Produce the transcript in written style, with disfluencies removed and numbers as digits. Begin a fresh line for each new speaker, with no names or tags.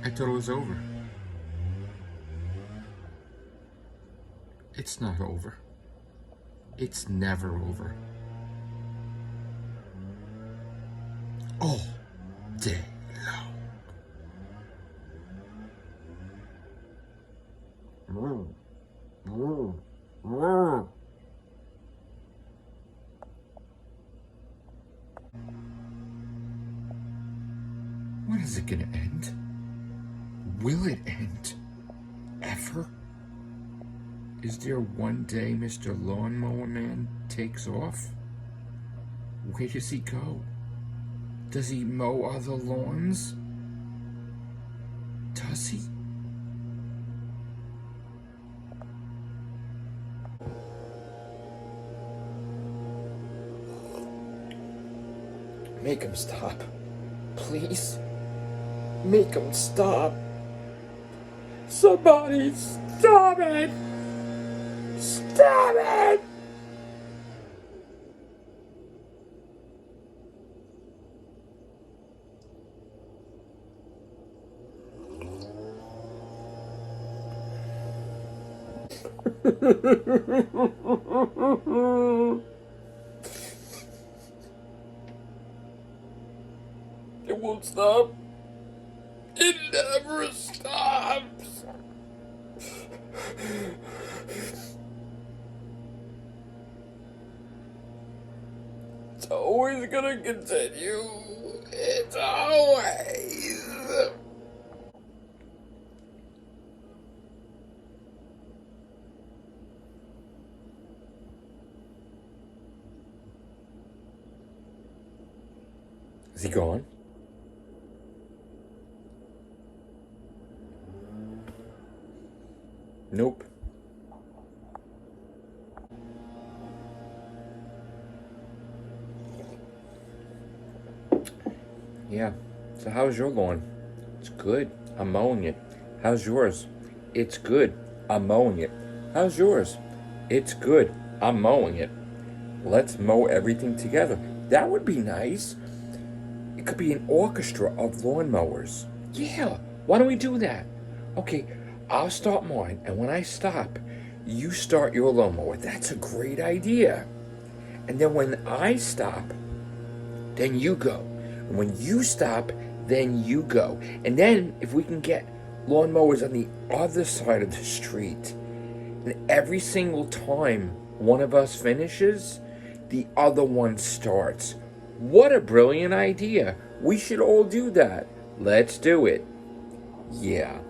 I thought it was over. It's not over. It's never over. All day long. When is it gonna end? Will it end? Ever? Is there one day Mr. Lawnmower Man takes off? Where does he go? Does he mow other lawns? Does he? Make him stop. Please. Make him stop. Somebody stop it! Stop it! It won't stop. It never stops. It's always gonna continue. It's always. Is he gone? Nope. Yeah. So how's your lawn? It's good. I'm mowing it. How's yours? It's good. I'm mowing it. How's yours? It's good. I'm mowing it. Let's mow everything together. That would be nice. It could be an orchestra of lawnmowers. Yeah. Why don't we do that? Okay, I'll start mine, and when I stop, you start your lawnmower. That's a great idea. And then when I stop, then you go. And when you stop, then you go. And then if we can get lawnmowers on the other side of the street, and every single time one of us finishes, the other one starts. What a brilliant idea. We should all do that. Let's do it. Yeah.